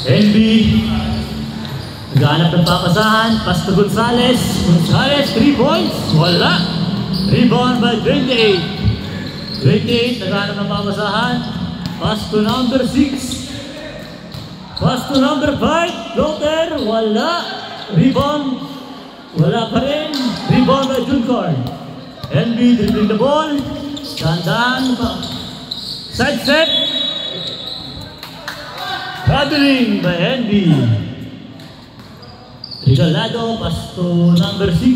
NB. Naghahanap ng papasahan. Pass to Gonzales. Gonzales, 3 points. Wala. Rebound by 28. 28, naghahanap ng papasahan. Pass to number 6. Pass to number 5. Floater. Wala. Rebound. Wala pa rin. Rebound by Juncar. NB dribbling the ball. Dandan. Side step. Traveling by NB. Regalado, pass to number 6.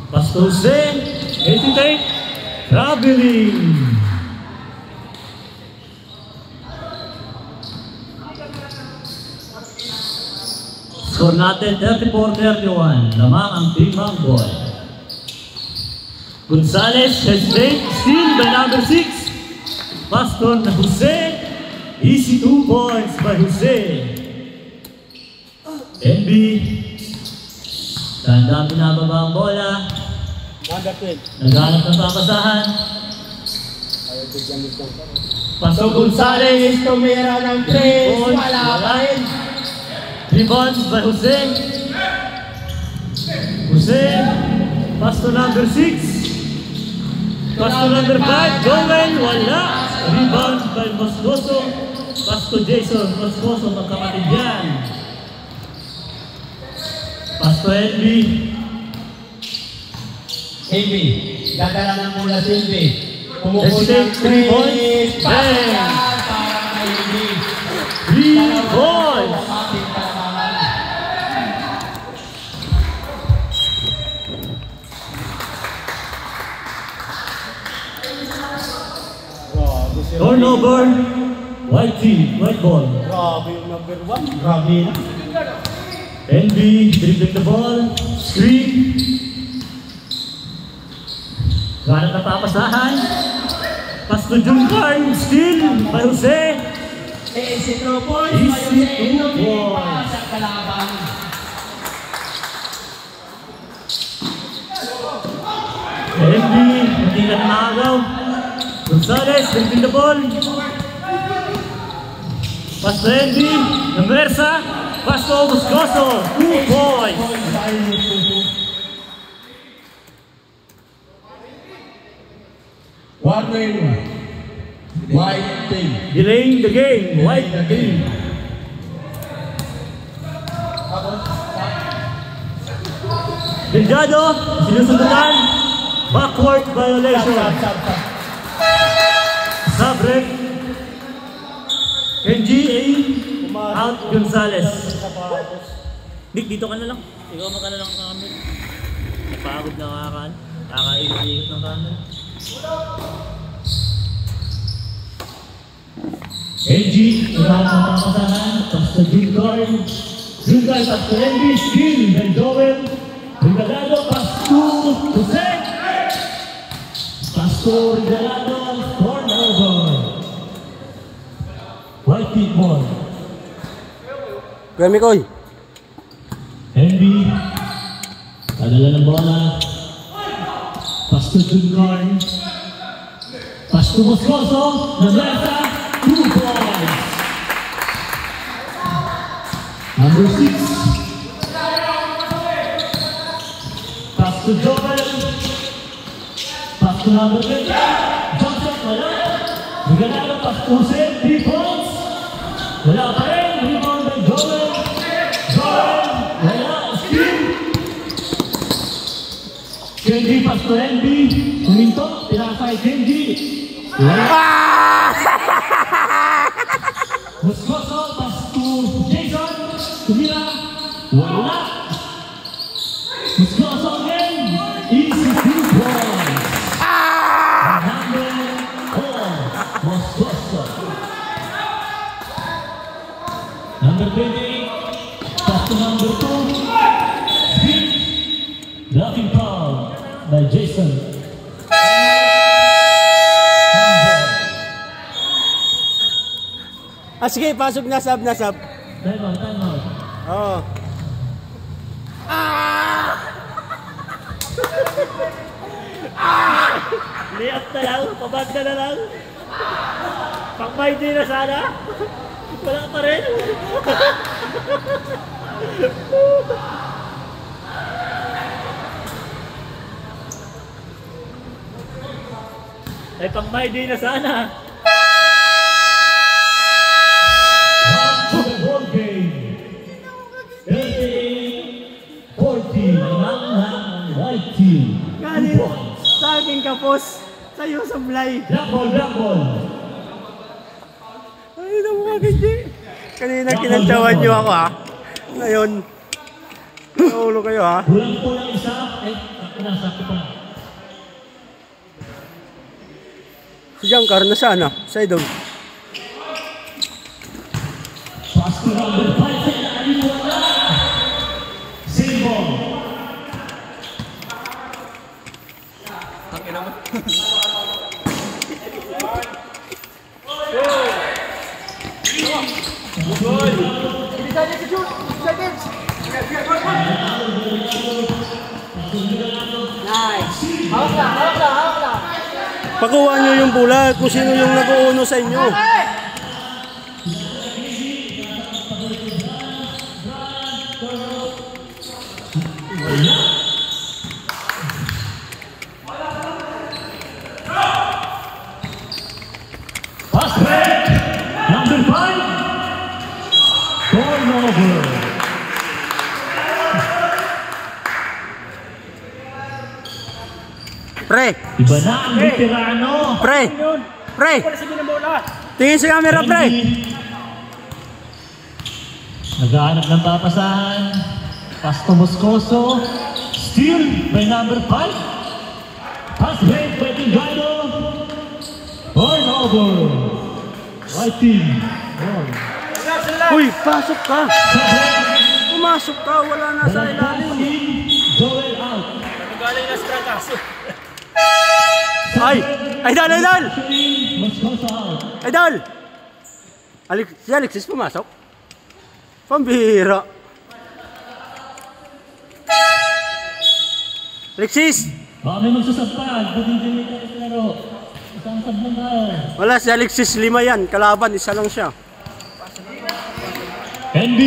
Pass to Jose. Hesitate. Traveling. Score natin 34-31. Lamang ang Team Mamboy. Gonzales, hesitate. Steal by number 6. Pass to Jose. Easy 2 points by Jose. NB. Tanda pinababa ang bola. Naghanap ng papasahan. So Gonzales, tumira ng 3. Wala pa rin. Rebound by Jose. Jose. Pass to number 6. Pass to number 5. Joel. Wala. Rebound by Moscoso. Pass to Jason. Moscoso, magkapatid yan. Pass to NB. NB, dadala ng mula si NB. Hesitate, 3 points. Bang! 3 points. Turnover. White team, white ball. Grabe yung number 1. Grabe na. NB dribbling the ball. Screen. Ganap na papasahan. Pass to Juncar. Steal by Jose. Easy 2 points. Easy 2 points. Sa kalaban. NB, hindi na nakagaw. Gonzales dribbling the ball. Pass to NB. Namersa. Pass to Moscoso. 2 points. Warning. White team. Delaying the game. White team. Delgado. Sinusundutan. Backward violation. Sabrek. NGA. Out Gonzales. Nick, dito ka na lang. Ikaw maka na lang ng camera. Napagod na kakan. Kakaikot ng camera. NG, urahan ng papasahan. Pass to Juncar. Juncar, pass to NB. Steal by Joel. Regalado, pass to Jose. Pass to Regalado. Turnover. White team ball. Kuya Mikoy. NB. Kadala ng bola. Pass to Juncar. Pass to Moscoso. Namersa. 2 points. Number 6. Pass to Joel. Pass to number 10. Johnson, wala. Regalado, pass to Jose. 3 points. Wala pa rin. Rebound by Joel. Joel. Wala. Steal. Kenji, pass to NB. Huminto. Tinakay Kenji. Wala. Moscoso, pass to Jason. Tumira. Wala. Moscoso again. Easy 2 points. Number 4. Moscoso. Number 28. Pass to number 2. Speed. Blocking foul by Jason. Sige, pasok na sub. Time out. Oo. Layup na lang, pabanda na lang. Pang-mind na sana. Wala pa rin. Ay, pang my day na sana. Ball game. 38-40. Manghang white team. Galing sa aking kapos. Sa'yo sablay. Black ball. Ay, naman hindi. Kanina kinantsawan niyo ako ha. Ngayon, naulo kayo ha. Kulang isa. Nasa ko pa. Si Giancar nasaan na? Sa idol. Pass to number 5. Same ball. Tangina mo. Pakuha nyo yung bulat kung sino yung nag-uuno sa inyo. Pass break. Number 5. Turnover. Pre! Iba na ang veterano. Pre! Pre! Tingin sa camera, pre! Naghahanap ng papasahan. Pasto Moscoso. Steal by number 5. Pass break by Tingado. Turnover. White team. Ball. Uy, pasok ka! Pass break. Pumasok ka, wala na sa ilalim. Joel out. Galing na stratas. Ay! Idol! Idol! Moscoso out. Idol! Si Alexis pumasok? Pambihira. Alexis! Baka may magsasampag. Budin din ito sa laro. Isang sablong tayo. Wala, si Alexis 5 yan. Kalaban, isa lang siya. NB.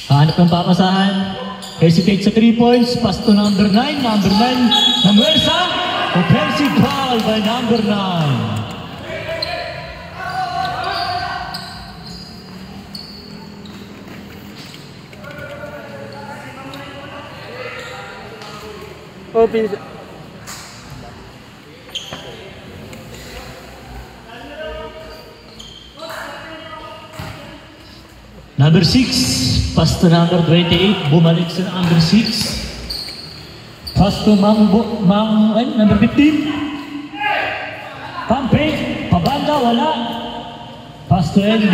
Hanap ng papasahan. Hesitate sa 3 points. Pass to number 9. Number 9. Namuersa. Offensive foul by number 9. Open. Number 6. Pass to number 28. Bumalik sa number 6. Pass to number 15. Pump fake. Pabanda. Wala. Pass to NB.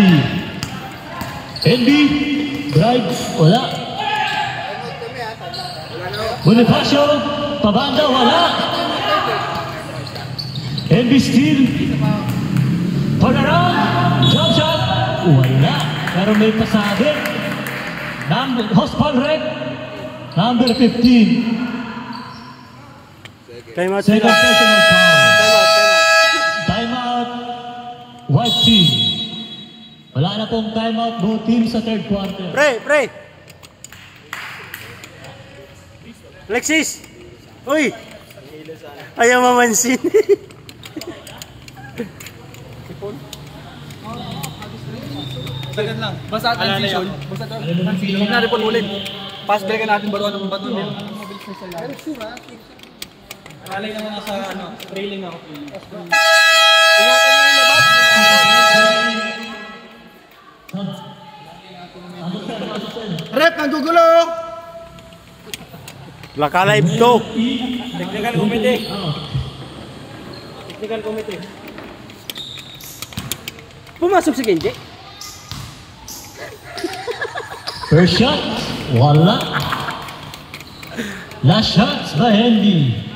NB. Drive. Wala. Bonifacio. Pabanda. Wala. NB steal. Turn around. Jump shot. Wala. Pero may pasabi. Hospal Rec. Number 15. Time out. Second personal foul. Time out. White team. Wala na pong time out. Both teams sa third quarter. Pre! Alexis! Uy! Ayaw mamansin. Sagan lang. Basta transition. Basta transition. Huwag natin po ulit. Pass break natin baruan ng bato nila. Alay naman na sa trailing ako. Ingatan nyo yung labas. Rep, nanggugulo! Laka live to. Technical committee. Technical committee. Pumasok si Genji. First shot. Wala. Last shots by Hendy.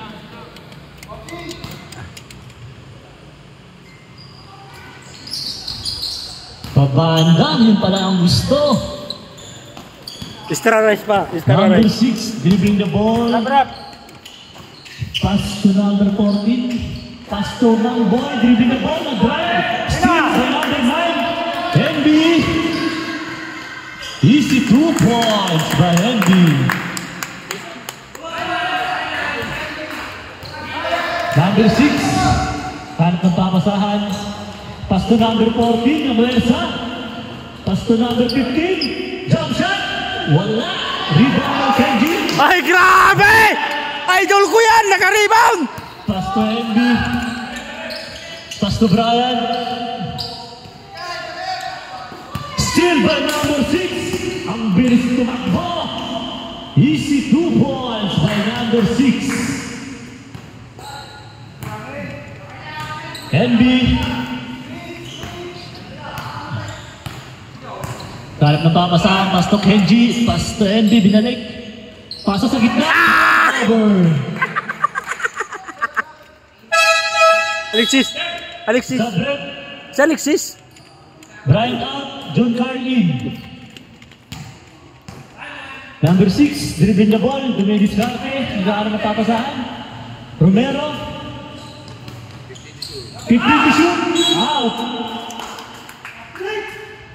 Pabanda, yun pala ang gusto. Extra rice pa. Extra Number rice. 6, dribbling the ball. Pass to number 14. Pass to ng boy, dribbling the ball. Nag-drive. Steal. Easy 2 points by Andy. Number 6, hanap ng papasahan. Pass to number 14, Abuelsa. Pass to number 15, jump shot. Wala. Rebound ng Kenji. Ay, grabe! Idol ko yan! Naka-rebound! Pass to Andy. Pass to Brian. Still by number 6. Ang bilis tumakbo. Easy 2 points by number 6. NB. Kalap na papasahan, pass to Kenji, pass to NB, binalik. Paso sa gitna. Alexis! Alexis! Si Alexis! Brian out, John Carlin. Number 6, dribbling the ball, Dumedis Garpe, nag-aaral na papasahan. Romero. 15 to shoot, out.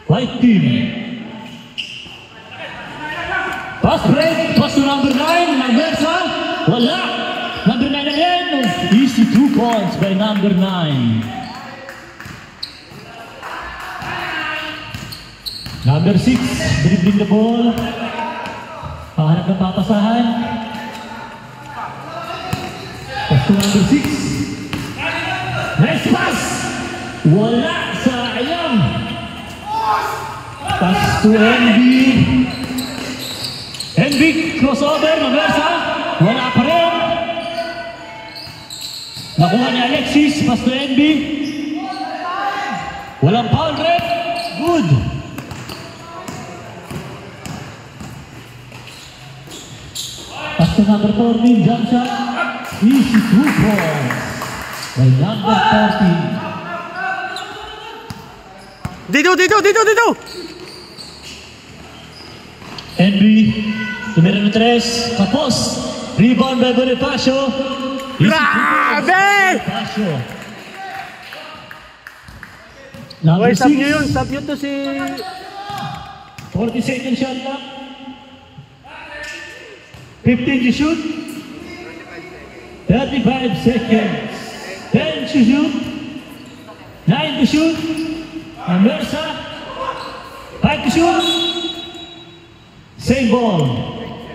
White team. Pass break, pass to number 9, Nagversa. Wala. Number 9 again. Easy 2 points by number 9. Number 6, dribbling the ball. Pahanap ng papasahan. Pass to number 6. Nice pass! Wala, sayang! Pass to NB. NB, crossover, Maversa. Wala pa rin. Nakuha ni Alexis, pass to NB. Walang foul rin. Good. Pass to number 14, jump shot. Easy 2 points. By number 14. Dito! Henry, tumira ng 3, tapos. Rebound by Bonifacio. Grabe! Bonifacio. Number Okay, stop 6. nyo yun. Stop nyo to si... 40 seconds shot clock. 15 to shoot. 35 seconds. 10 to shoot. 9 to shoot. Amersa. 5 to shoot. Same ball.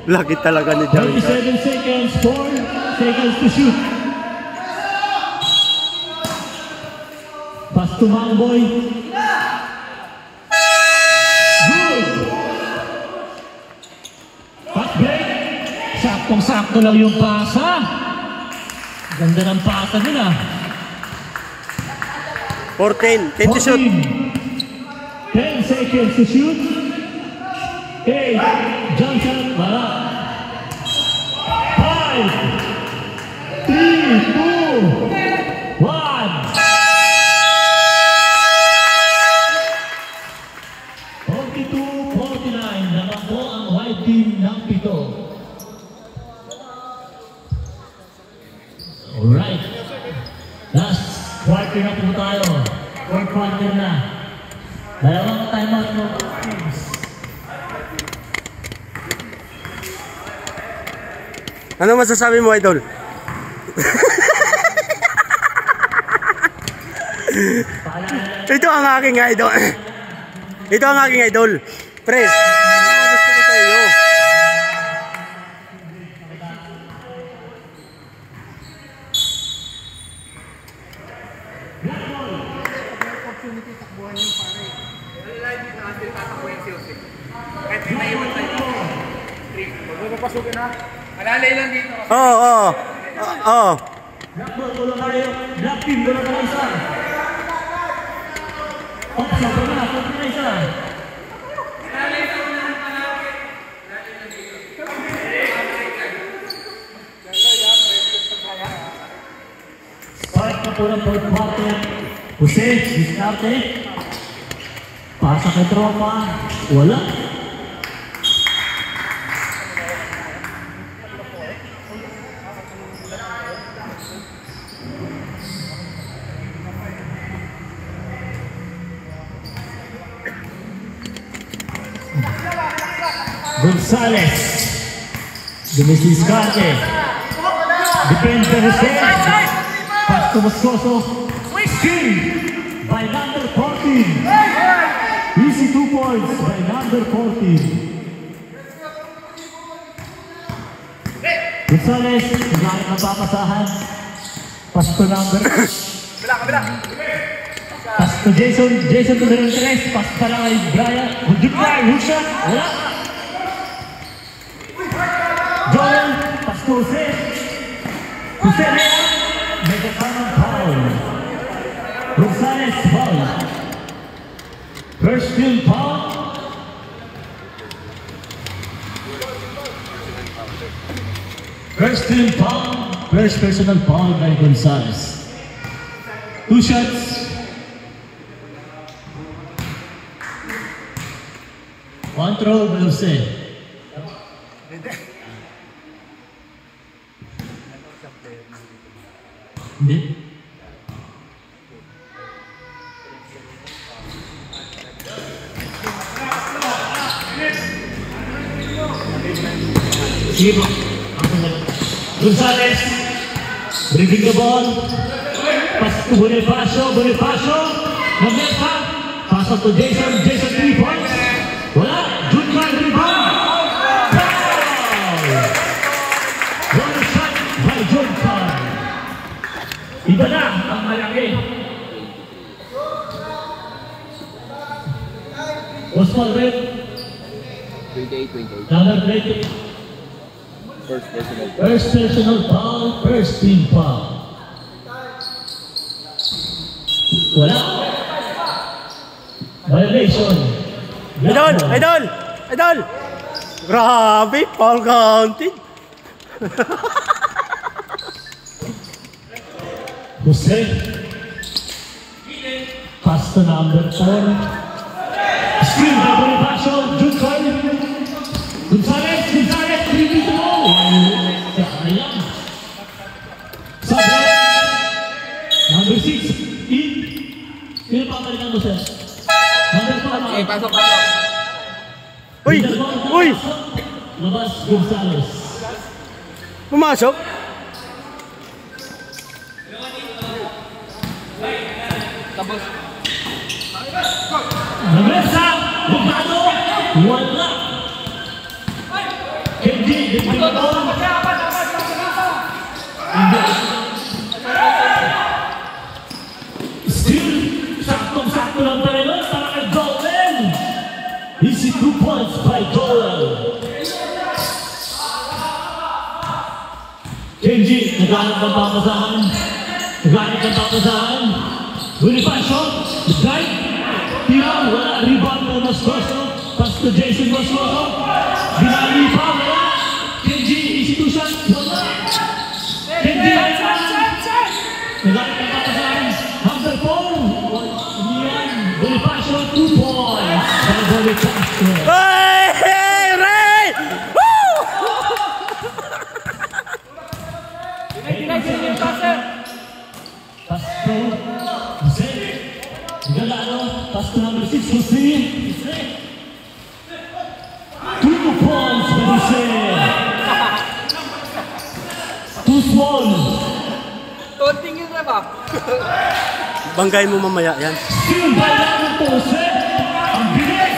Lagi talaga ni John. 27 seconds. 4 seconds to shoot. Pass to Mangboy. Good. Pass break. Saktong-sakto lang yung pasa. Ganda ng pasa nila. 14. 10 to shoot. 10 seconds to shoot. 8. Johnson. Wala. 5. 3, 2, 1. 42-49. Naman po ang white team ng 7. Alright. Last quarter na po tayo. Fourth quarter na. Dalawang timeout mo. Ano masasabi mo, Idol? Ito ang aking idol. Ito ang aking idol. Pre, gusto ko sa iyo. Alalay lang dito. Oo. Black ball, tulong kayo. Black team, tulong kayo isa. Sobra na isa. Start na po ng fourth quarter. Jose, diskarte. Pasa kay tropa. Wala. Gonzalez. Dumisiskarte. Defender Hussein. Pass to Moscoso. Skill by number 14. Easy 2 points by number 14. Gonzalez, naglalak ang papasahan. Pass to number. Pass to Jason. Jason to number 3. Pass pa lang kay Brian. Good try. Hook shot. Wala. Joel. Pass to Jose. Jose. Make a common foul. Gonzalez foul. First field foul. First field foul. First personal foul by Gonzalez. 2 shots. 1 throw by Jose. Hindi. Sige po. Gonzalez. Bringing the ball. Pass to Bonifacio. Bonifacio. Nagmesa. Pass to Jason. Jason 3 points. Wala. Junman rebound. Foul. One shot by Junman. Iba na ang malaki. Osman Red. 28. Number 20. First personal foul, first team foul. Wala. Violation. Idol! Idol! Idol! Grabe! Foul counting! Jose. Pass to number 4. Screen by Bonifacio. Juncoy. Gonzalez. Gonzalez. 3 to go. Sayang. Sabi. Number 6. In. Sino pa balikan mo, sir? Number 4. Pasok. Uy! Uy! Labas Gonzalez. Pumasok? Tapos. Nagmesa. Bugado. Wala. Kendi. Still. Saktong-sakto lang tayo. Para kay Joel. Easy 2 points by Joel. Kenji. Naghanap ng papasahan. Bonifacio. Right. Tira. Wala. Rebound ng Moscoso. Pass to Jason Moscoso. Binali pa. Wala. Kenji. Easy 2 shots. Wala. Kenji. Naghanap ng papasahan. Number 4. Niyan. Bonifacio. 2 points. By Bonifacio. Hey! Hey! Ray! Woo! Pass to Jose. Galano. Pass to number 6. Jose. 2 points by Jose. Too small. Tonting yun na ba? Banggay mo mamaya yan. Still by number 2. Jose. Ang bilis.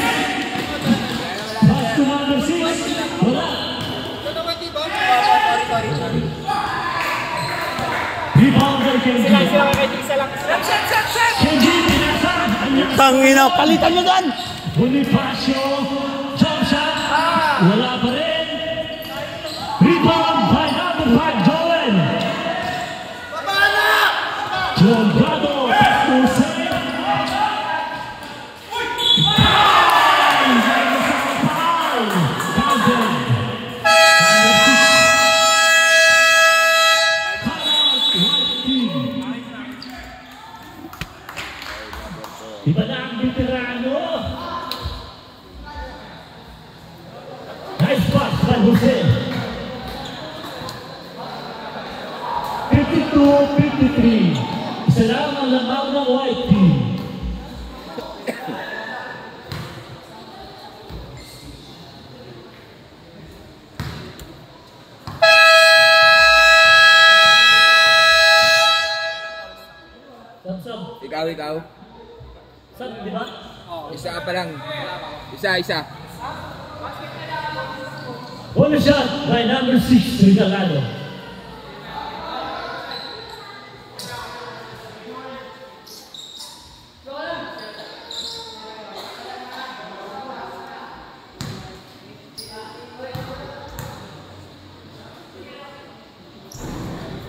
Pass to number 6. Wala. Rebound by Kenji. Kenji. Pinasang. Tangina, palitan nyo doon! Bonifacio, jump shot, wala pa rin. Rebound by number 5, Joel. Joel Brado, pass to Jose. Iba na ang veterano. Nice pass by Jose. 52-53. Isa lang ang lamang ng white team. ikaw. Saan, di ba? Isa pa lang. Isa. One shot by number 6, Regalado.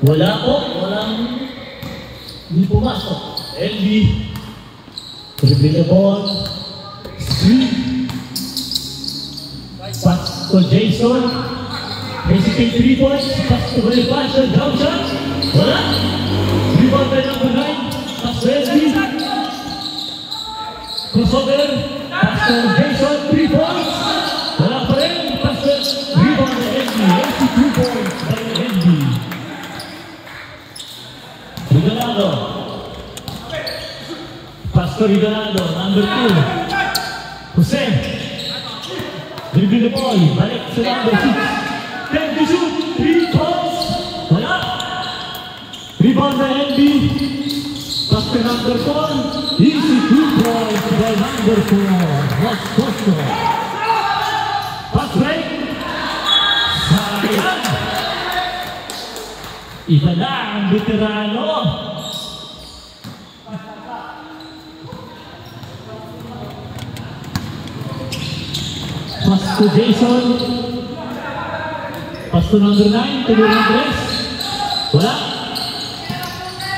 Wala po, hindi pumasok. LB, dribble the ball, screen, pass to Jason, basically 3 points, pass to Bonifacio, jump shot, wala. Rebound by number 9, pass to LB, crossover, pass to Jason, 3 points, wala pa rin, pass to rebound by LB, 2 points by LB. Regalado, Pastor Regalado, number 2, Jose, dribble the ball, balik sa number 6, 10 to shoot, 3 points, wala, rebound by LB, Pastor number 4, easy 2 points by number 4, was Costo, pass break, sayang. Iba na ang veterano. Pass to Jason. Pass to number 9, to Andres. Wala.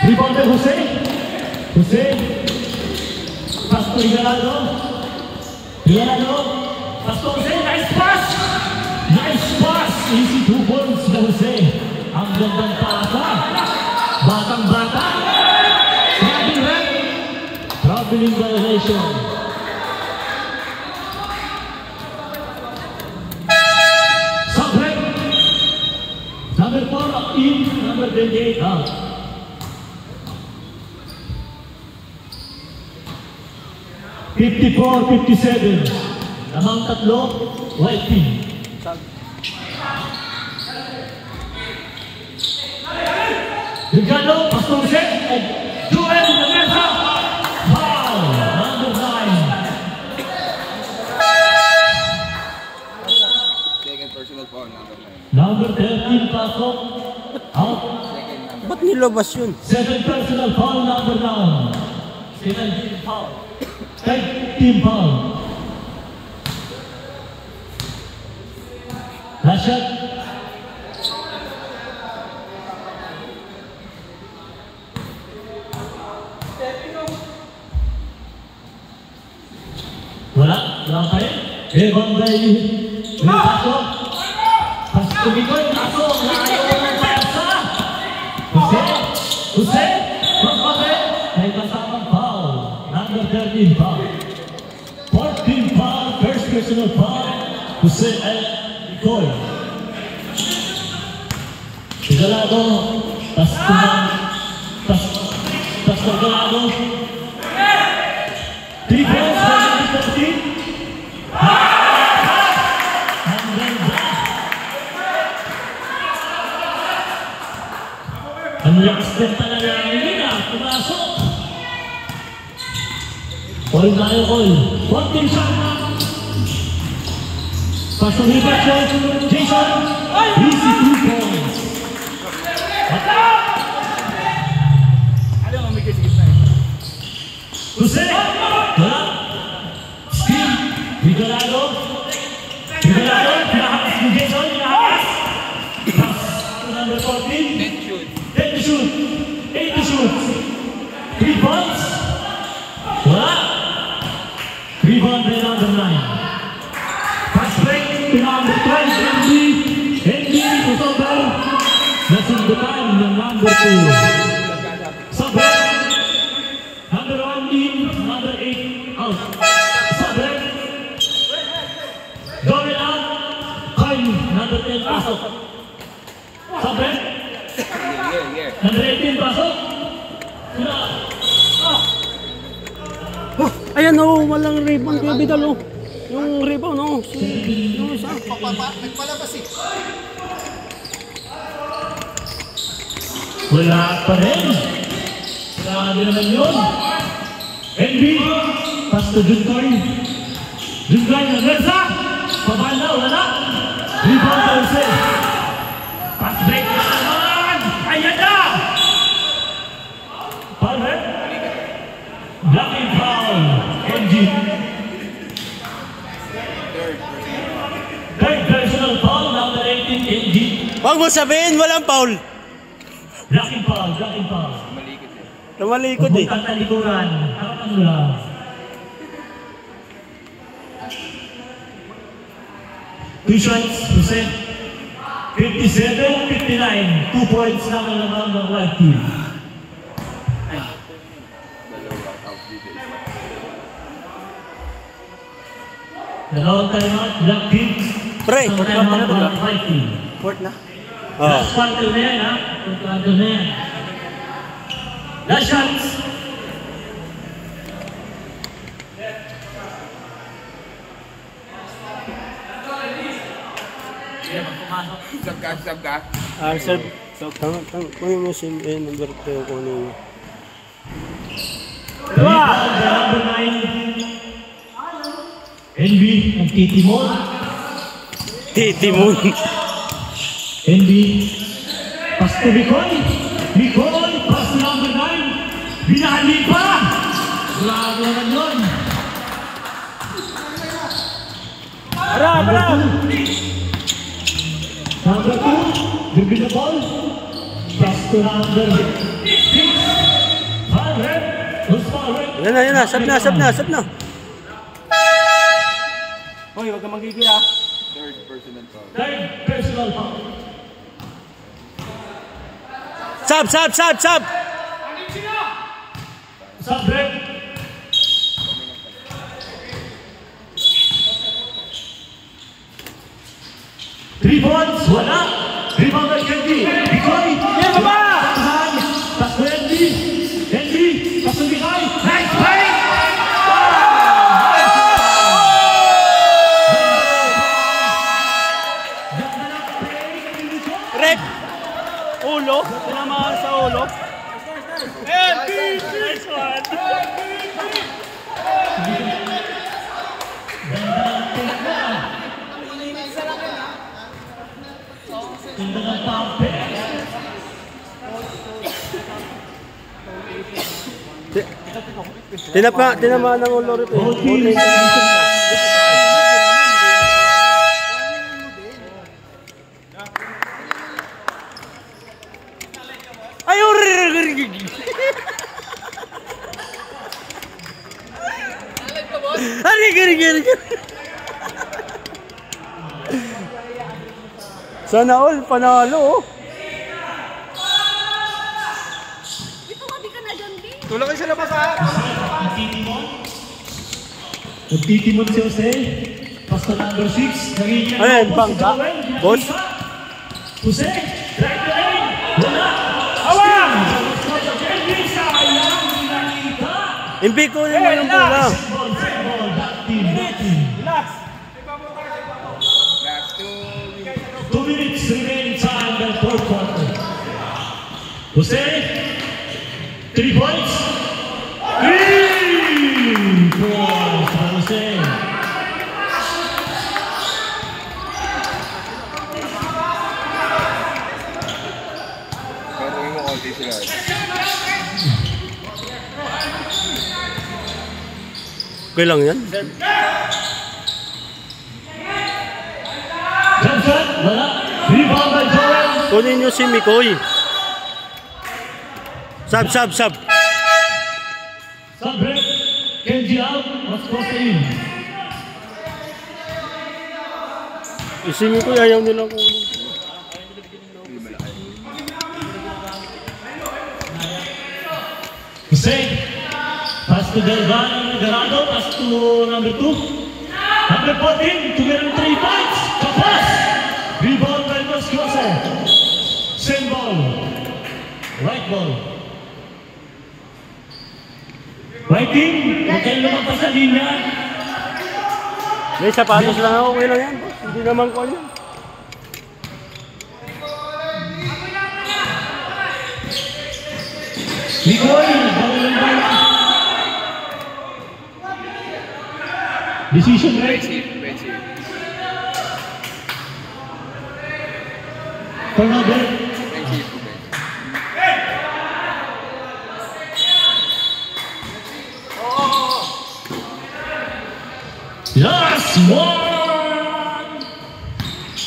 Rebound by Jose. Pass to Regalado. Pass to Jose. Nice pass. Easy 2 points by Jose. Ang gandang pasa, batang-bata, traveling violation. Subject, number 4 in, number 28 out. $54-57, namang tatlo, white team. Regalo, Pastor Jose, Joel Meneza, foul, number 9. Second personal foul, number 9. Number 13, pasok, out. Ba't nilabas yun? 7 personal foul, number 9. 17 foul. 10 foul. Last shot. Wala kayo. Ebang Bayi, may pasok. Pasok tumikoy, pasok. Layo ng pasa. Jose, magpapit. May kasamang foul. Number 13 foul. 14 foul, first personal foul. Jose L. Nicoy. Regalado, Pastor Regalado. 3 points by number 13. Ang ganda. Ang lakas din talaga ang Lina. Pumasok. All tayo, all. 14 shot na. Pastor Jason. Easy 2 points. Jose. Wala. Steve. Regalado. Pinahakas ni Jason. Pass to number 14. 10 to shoot. 8 to shoot. 3 points. Wala. Rebound by number 9. Pass break to number 12. Henry Crossover. Nasundukan ng number 2. Sobrang. Number 1 in, number 8 out. Sobrang. Going out. Kyle, number 10 pasok. Sobrang. Number 18 pasok. Ayan o, walang rebound kay Vidal o. Yung rebound o. Yung isa. Nagpalabas eh. Wala pa rin. Grabe naman yun. NB, pass to Junkoy. Junkoy na Versa. Pabanda, wala. Rebound to Jose. Pass break na naman. Ayan na. Foul, red. Blocking foul. NG. Third personal foul, number 18, NG. Huwag mo sabihin, walang foul. Blocking foul, blocking foul. Namalikod eh. Pupuntang talikuran. Harapan mo lang. Two shots, percent. 57-59. 2 points lang ang naman ng white team. Dalawang timeout, black team. Pre, Isang timeout, white team. Fourth na. Last quarter na yan, ha? Last quarter na yan. Last shots. Sab ka. Sir. Kunin mo si number 2. Kunin mo. Number 9. NB, ang Titimon. Titimon. NB, pass to Mikoy. Mikoy, pass to number 9. Binali pa! Grabe naman yun. Number 2, give me the ball. Pass to number 6. Foul red. Who's foul red? Yan na. Sab na. Hoy, huwag ka magigil ah. Third personal foul. Third personal foul. Sab. Sub red. Three points, wala. Rebound by Kenji. Bikoy. Yes, ba? Pass to Kenji. Pass to Bikoy. Nice play. Rep. Ulo. Tinamaan sa ulo. Nice one. Tinamaan ng ulo rito. Ayaw rin. Sana all panalo. Tulong kayo sa labas ha. Nagtitimon si Jose. Pass to number 6. Ano yan, bangka? Boss? Jose, right to lane. Wala. Awang! Impi ko naman yung bola. Relax. Last 2 minutes remaining time in the fourth quarter. Jose, 3 points. 3 points for Jose. Paruin mo konti sila. Okay lang yan. Johnson, wala. Rebound by Joel. Kunin nyo si Mikoy. Sab. Sub-break. Kenji out. What's supposed to in? Si Mikoy ayaw nilang kunin. Hussein. Pass to Garado. Pass to number 2. Number 14. To get 3 points. Kapas. Rebound by Moscoso. Same ball. Right ball. Right team. Huwag kayong lumagpas sa linya. May sapatos lang ako. Okay lang yan. Hindi naman ko yan. Mikoy. Decision right? Bench. Turnover. Bench. Last 1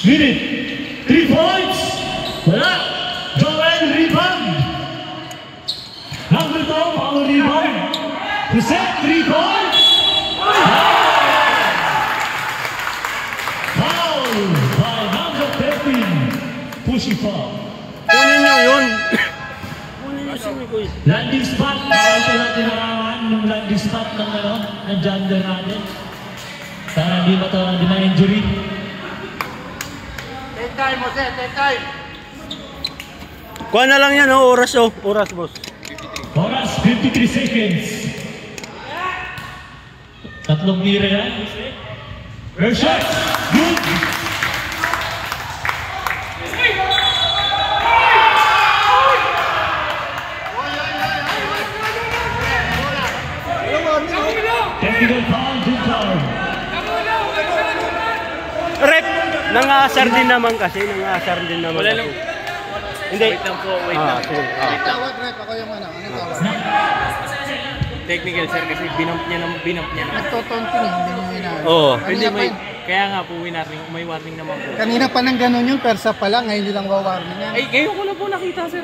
minute. 3 points. Wala. Joel rebound. Number 2, power rebound. To set 3 points. Foul by number 13. Pushing foul. Kunin nyo yun. Kunin nyo si Mikoy. Landing spot. Bawal ko lang tinarangan ng landing spot ng jumper natin. Para hindi ma-injury. Take time, Jose. Take time. Kuha na lang yan, oh. Oras, oh. Oras, boss. Oras, 53 seconds. Tatlong tira yan. First shot. Good. Technical foul, good foul. Rep! Nangasar din naman kasi. Nangasar din naman kasi. Hindi. Wait lang po, wait lang. Sige. Tawag, Rep. Ako yung ano. Ano tawag? Technical, sir, kasi binump niya naman. Nagtotonting, hindi mo hinahal. Oo. Hindi, Kaya nga po, may warning naman po. Kanina pa nang ganun yung persa pa lang, ngayon nilang wawarning yan. Ay, ngayon ko na po nakita, sir.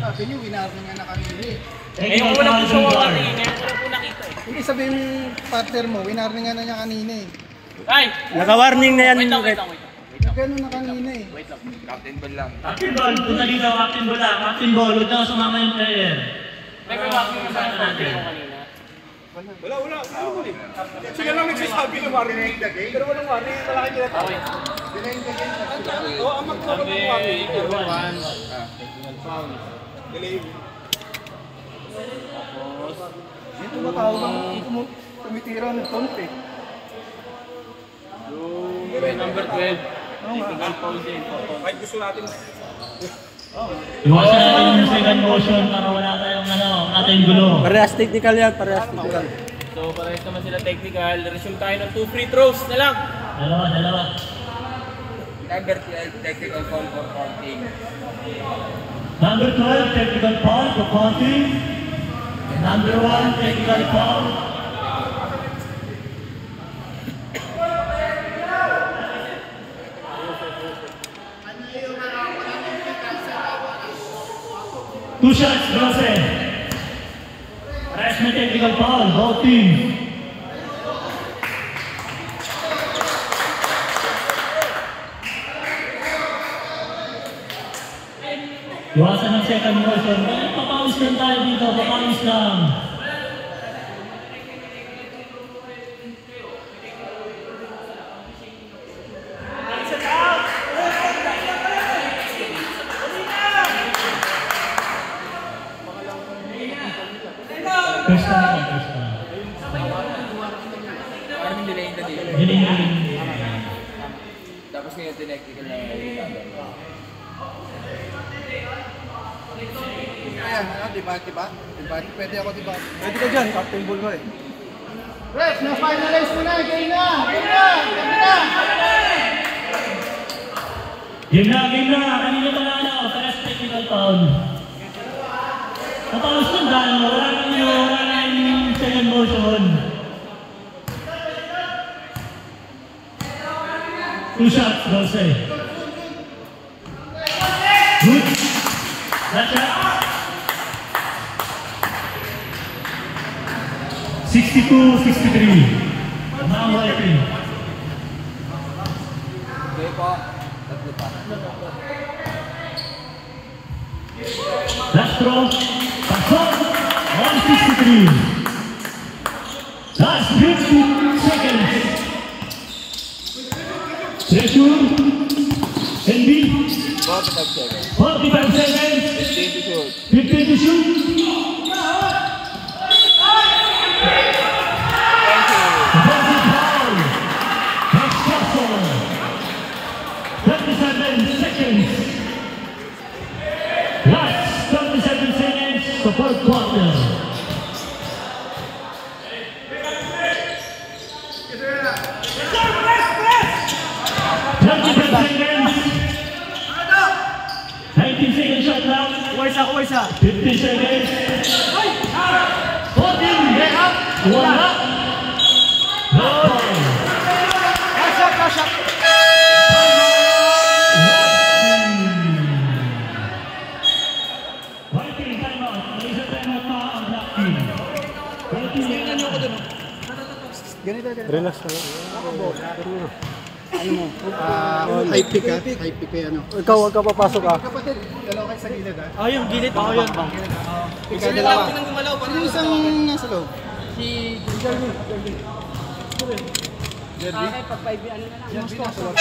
Sabi niyo, winarning nga na kanina eh. Ngayon ko na po siya wawarning, ngayon ko na po nakita eh. Hindi sabihin yung partner mo, winarning nga na niya kanina eh. Ay! Naka-warning na yan, Wait lang. Rep. Ganun na kanina eh. Captain Ball lang. Captain Ball, punta dito, Captain Ball lang. Captain Ball, huwag na sumama yung player. May warning na sa natin yung kanina. Wala. Sila lang nagsasabi na marinig the game. Pero walang marinig. Malaki nila tao. Delaying the game. Oo, ang magkakaroon ng marinig. Delaying. Ito matawag ang tumitira ng tonte. Number 12. Technical foul din. Kahit gusto natin. Iwasan natin yung second motion para wala tayong ating gulo. Parehas technical yan, parehas technical. So, parehas naman sila technical. Resume tayo ng 2 free throws na lang. Dalawa. Number 12, technical foul for counting. Number 12, technical foul for counting. Number 1, technical foul. Two shots, Jose. Freshman technical foul, both teams. Iwasan ng second motion. Papawis lang tayo dito, papawis lang. First time. Parang delaying the game. Hiling. Tapos ngayon technical na Ayan, debate ba? Debate, pwede ako debate. Pwede ka dyan, Captain Bull mo eh. Ref, na-finalize mo na, game na! Game na. Kanina panalo. First technical foul. Tapos lang dahil wala nang second motion. Two shots, Jose. Good. That's it. 62-63. Now wiping. Okay po. Tatlo pa. Last throw. Pasok. 163. Last 50 seconds. Pressure. NB. 45 seconds. 45 seconds. 15 to shoot. 15 to shoot. Defensive foul. Next hustle. 37 seconds. Last 37 seconds. The fourth quarter. 50 seconds. 14, get up. Wala. No. Relax ka lang. Ano mo? High pick ha? High pick kay ano? Ikaw, huwag ka papasok ah. Kapatid, dalawa kayo sa gilid ha? Oh, yung gilid. Oh, yun. Ikaw dalawa. Sino isang nasa loob? Si Jeremy. Bakit pag 5 ano na lang. Jeremy nasa loob.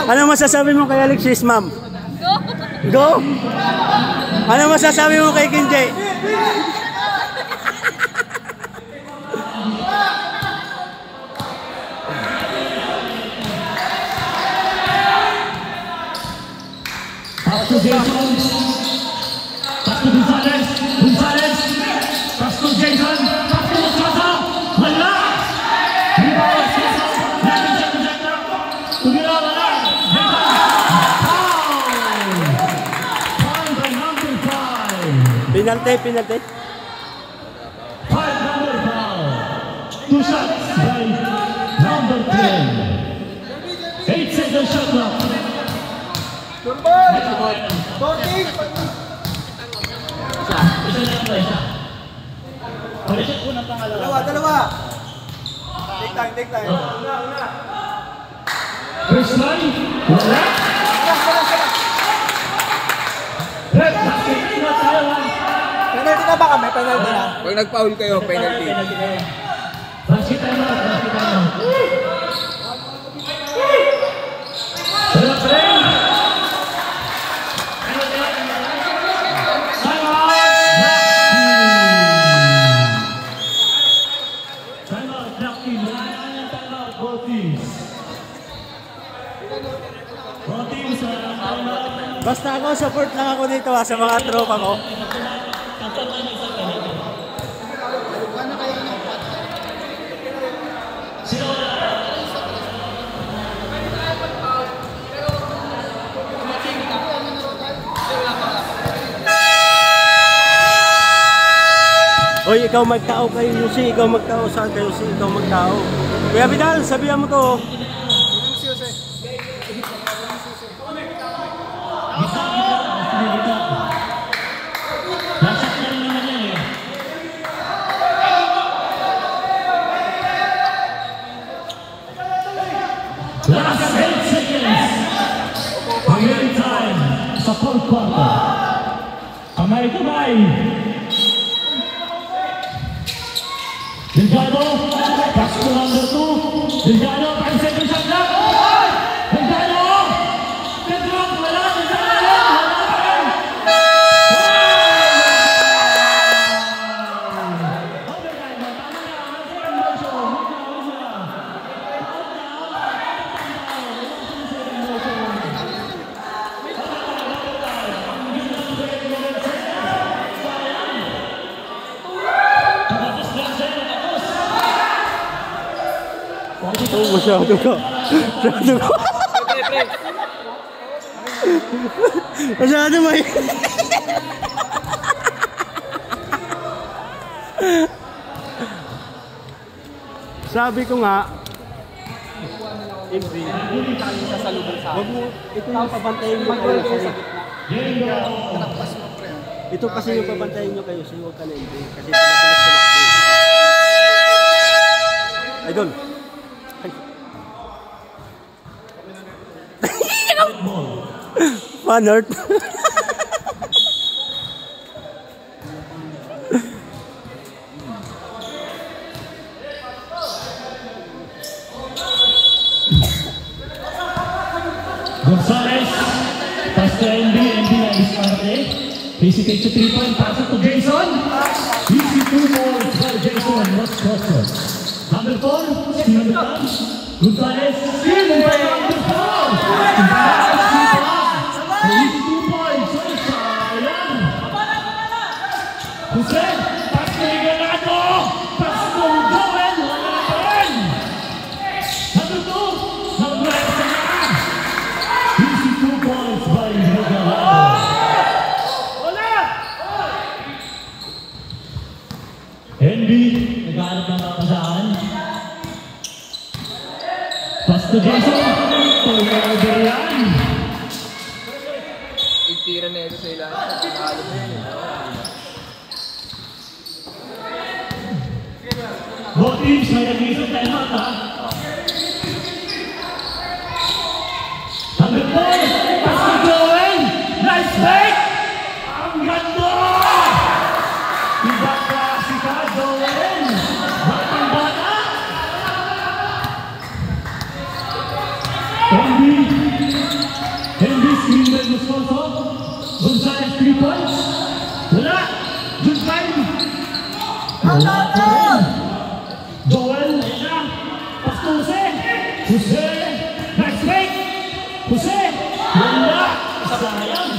Ano masasabi mo kay Alexis, ma'am? Go! Ano masasabi mo kay Kinjay? Pasto Jason. Pasto Gonzales. Gonzales. Pasto Jason. Pasto Sosa. Wala. Rebound Sosa. Natin siya sa center. Tumira wala. Foul by number 5. Penalty. 5 number foul. 2 shots by number 10. 8 seconds shot clock. Dalawa. Take time. First line, wala. Red, basket na tayo ha. Penalty na ba kami? Penalty na? Pag nag-foul kayo, penalty. Basket tayo. Wala pa rin. Basta ako, support lang ako dito sa mga tropa ko. Hoy, ikaw magtao kayo, Yusi. Ikaw magtao. Saan kayo, Yusi? Ikaw magtao. Kuya Vidal, sabihan mo to. Last 8 seconds. Pagdating time sa fourth quarter. Kamay-kamay. Delgado, pass to number 2. Delgado, 5 seconds shot clock. Delgado! Delgado, wala. Delgado, wala pa rin. Overtime, tama na. Oh, masyado ka. Masyado may... Sabi ko nga, wag mo, ito yung pabantayin mo kayo sa'yo. Ito kasi yung pabantayin nyo kayo sa'yo, huwag ka na hindi. Kasi ito mabilis tumakbo. Idol. Manert. Gonzales, pass to MB na diskarte. Hesitate to 3-point, pass it to Jason. Easy 2 balls by Jason, not crossed. Number 4, steal the pass. Gonzales, steal by number 4. to Jason. Turnover yan. Tira na ito sa ilalim. Pinalo mo yan. Both teams may nag-isang timeout ha. Number 4, Pastor Joel. Nice fake! Ang ganda! Ibang klase ka, Joel. Batang-bata. Henry Screenwell Moscoso. Gonzales 3 points. Wala. Jun Kyle. Wala pa rin. Joel, ayun na. Pastor Jose. Jose. Nice fake. Jose. Wala. Sayang.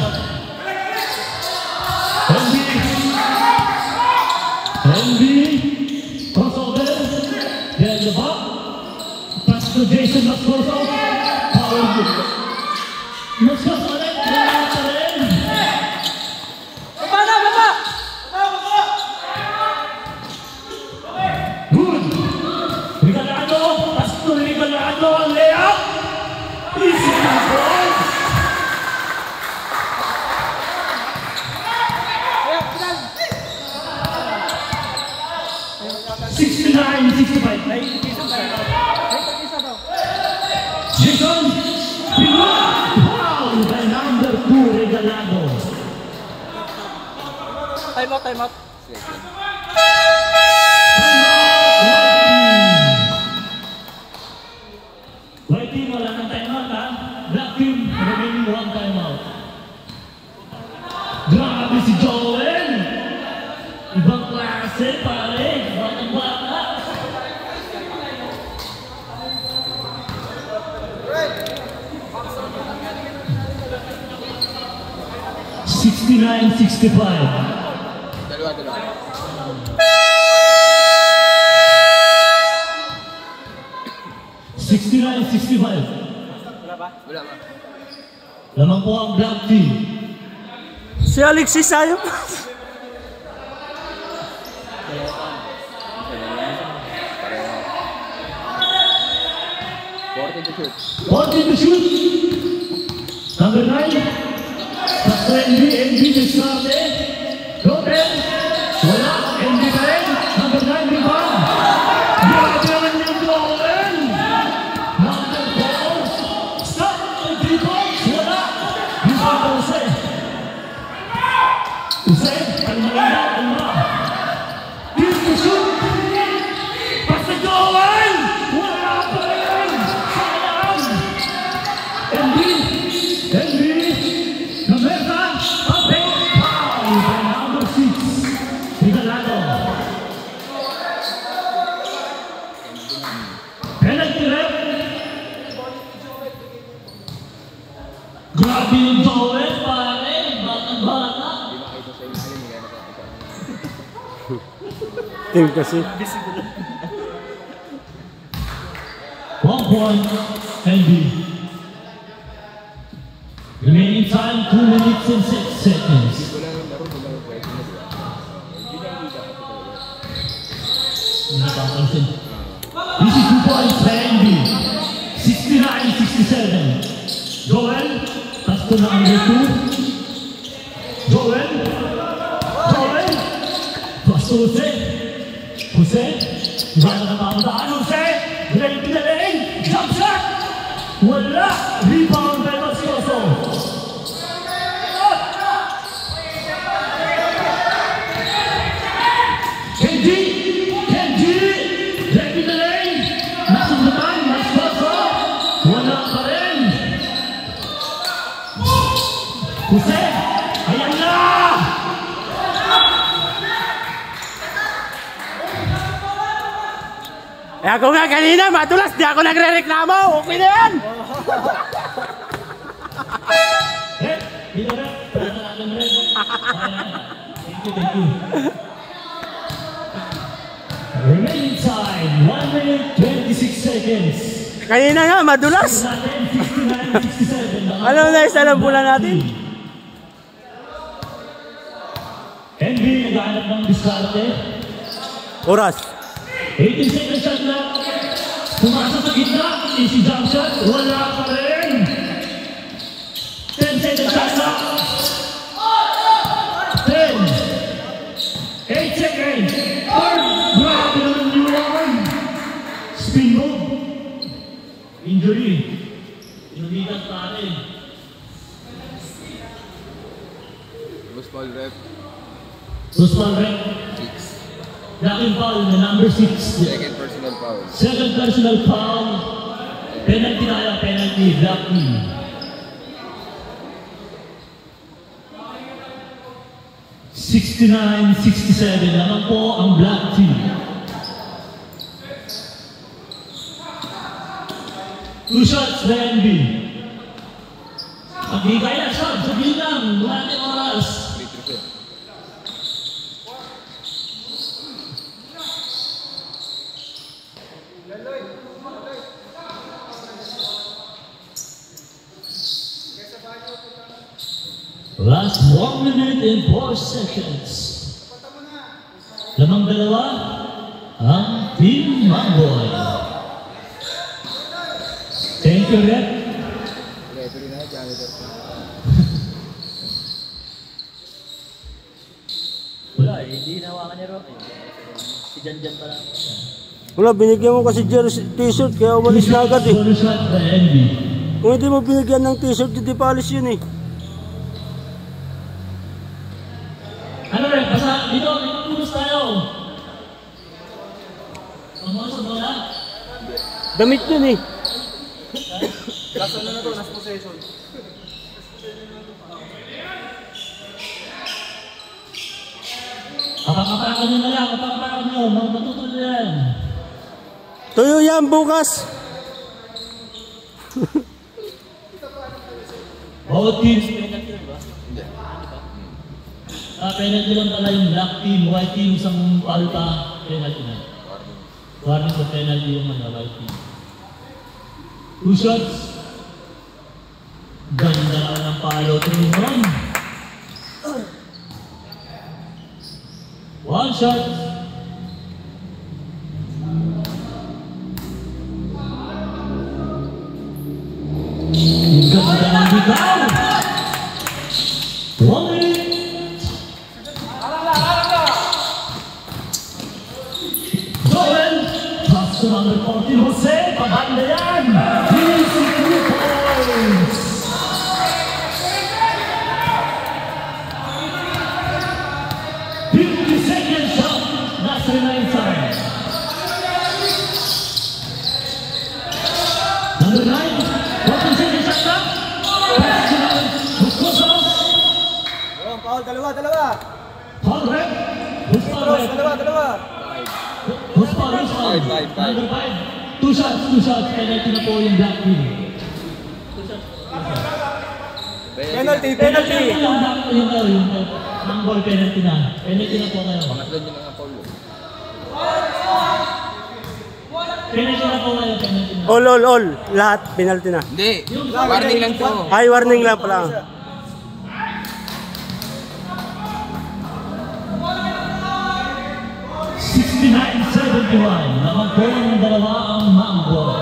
Henry. Crossover. Behind the back. Pass to Jason Moscoso. Power good. Moscoso ulit. Wala pa rin. Good. Regalado. Pastor Regalado. Ang layup. Easy na goal. Jason, foul by number 2 Regalado. Time out. White team, wala ng timeout ha. Black team, remaining 1 timeout. Grabe si Joel. Ibang klase pare. Batang bata. $69-65. Dalawa. 69-65. Wala ba? Lamang po ang black team. Si Alexis ayaw. 40 to shoot. Number 9. Pastor NB Descarte. Rotel. Wala. NB pa rin. Number 9 rebound. Grabe naman yung Joel. Number 4. Stop. 3 points. Wala. Rebound Jose. Jose. Kalma. 10 to shoot. Pastor Joel. Wala pa rin. Sayang. NB. Namerta. Ape. Foul by number 6. Regalado. Penalty rep. Grabe yung Joel, pare. Batang-bata. Team kasi. 1 point, NB. Remaining time, 2 minutes and 6 seconds. This is 2 points by NB. 69-67. Joel, pass to number 2. Joel, pass to Jose, wala na papuntaan, Jose, great pinaling, jump shot, wala, rebound by Moscoso. Kenji, great pinaling, nasang naman, Moscoso, wala pa rin. Jose, ayan na! Eh ako nga kanina, madulas, di ako nagre-reklamo. Okay na yan. Remaining time, 1 minute 26 seconds. Kanina nga, madulas. Ano na isa lang pula natin? NB, naghahanap ng diskarte. Oras. 18 seconds shot na. Pumasa sa gitna. easy jump shot. Wala pa rin. 10 seconds shot clock. 10. 8 seconds. Grabe naman yun. Spin move. Injury. Inulitan pa rin. Loose ball rep. Loose ball rep. 6. Blocking foul na number 6. Second personal foul. Second personal foul. Penalty na lang, penalty. Blocking. $69-67 naman po ang black team. 2 shots by NB. Pag di kaya shot, sabihin lang, wala na oras. Last 1 minute and 4 seconds. Lamang dalawa ang Team Mamboy. Thank you, Rep. Referee na, janitor pa. Wala eh, hindi nawakan ni Roque. Si Janjan pa lang. Wala, binigyan mo kasi jersey t-shirt kaya umalis na agad eh. Solo shot by NB. Kung hindi mo binigyan ng t-shirt, hindi pa alis yun eh. Ano rin, basta dito, may pulos tayo. Ang mga sa bola? Damit yun eh. Last ano na to, last possession. Kapaparakan nyo na lang, kapaparakan nyo, matutulog yan. Tuyo yan bukas. Bawat teams, penalty lang ba? Hindi. Penalty lang pala yung black team, white team, isang foul pa, penalty na. Warning sa penalty yung white team. 2 shots. Ganda naman ang palo, tingin. 1 shot. Ganda ng bigaw. 1 minute. Joel, pass to number 14, Jose, pabanda yan. Easy 2 points. Second shot, that's the 9th time. Number 9, 14 second shot. Foul, dalawa. Foul rep. Who's foul rep? Dalawa. Who's foul? Number 5. 2 shots. Penalty na po yung black team. 2 shots. Penalty. Yung Mamboy penalty na. Penalty na po ngayon. Pangatlo nyo mga foul. Penalty na po ngayon. Penalty na. All. Lahat, penalty na. Hindi. Warning lang to. Ay, warning lang pala. $69-71. Naman po ang dalawa ang Mamboy.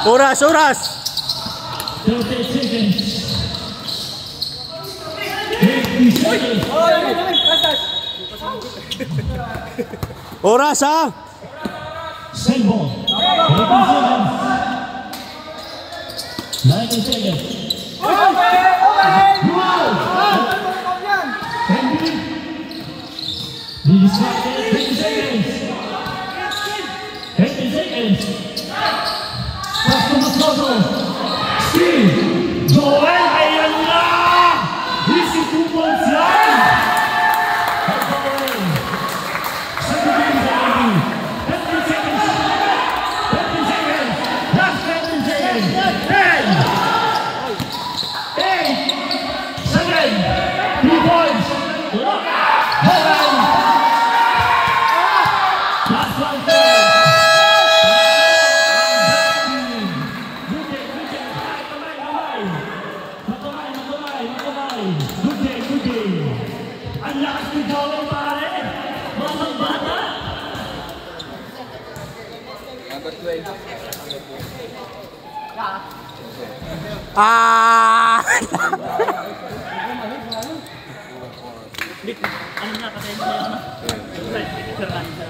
Oras! 30 seconds. 50 seconds. Oras ha! Send ball. 90 seconds. Distracted. 20 seconds. 20 seconds. Pasto Mascoso. Steve. Joel. Ayan na. Easy 2 points yan. Joel. 17 seconds. 20 seconds. 20 seconds. Last 20 seconds. 10. 8. 7. 2 points. Joel. Last 1 point. Good game. Ang lakas ni Joel, pare. Batang bata. Ah! Ano na, patayin mo na yun. Picture natin siya.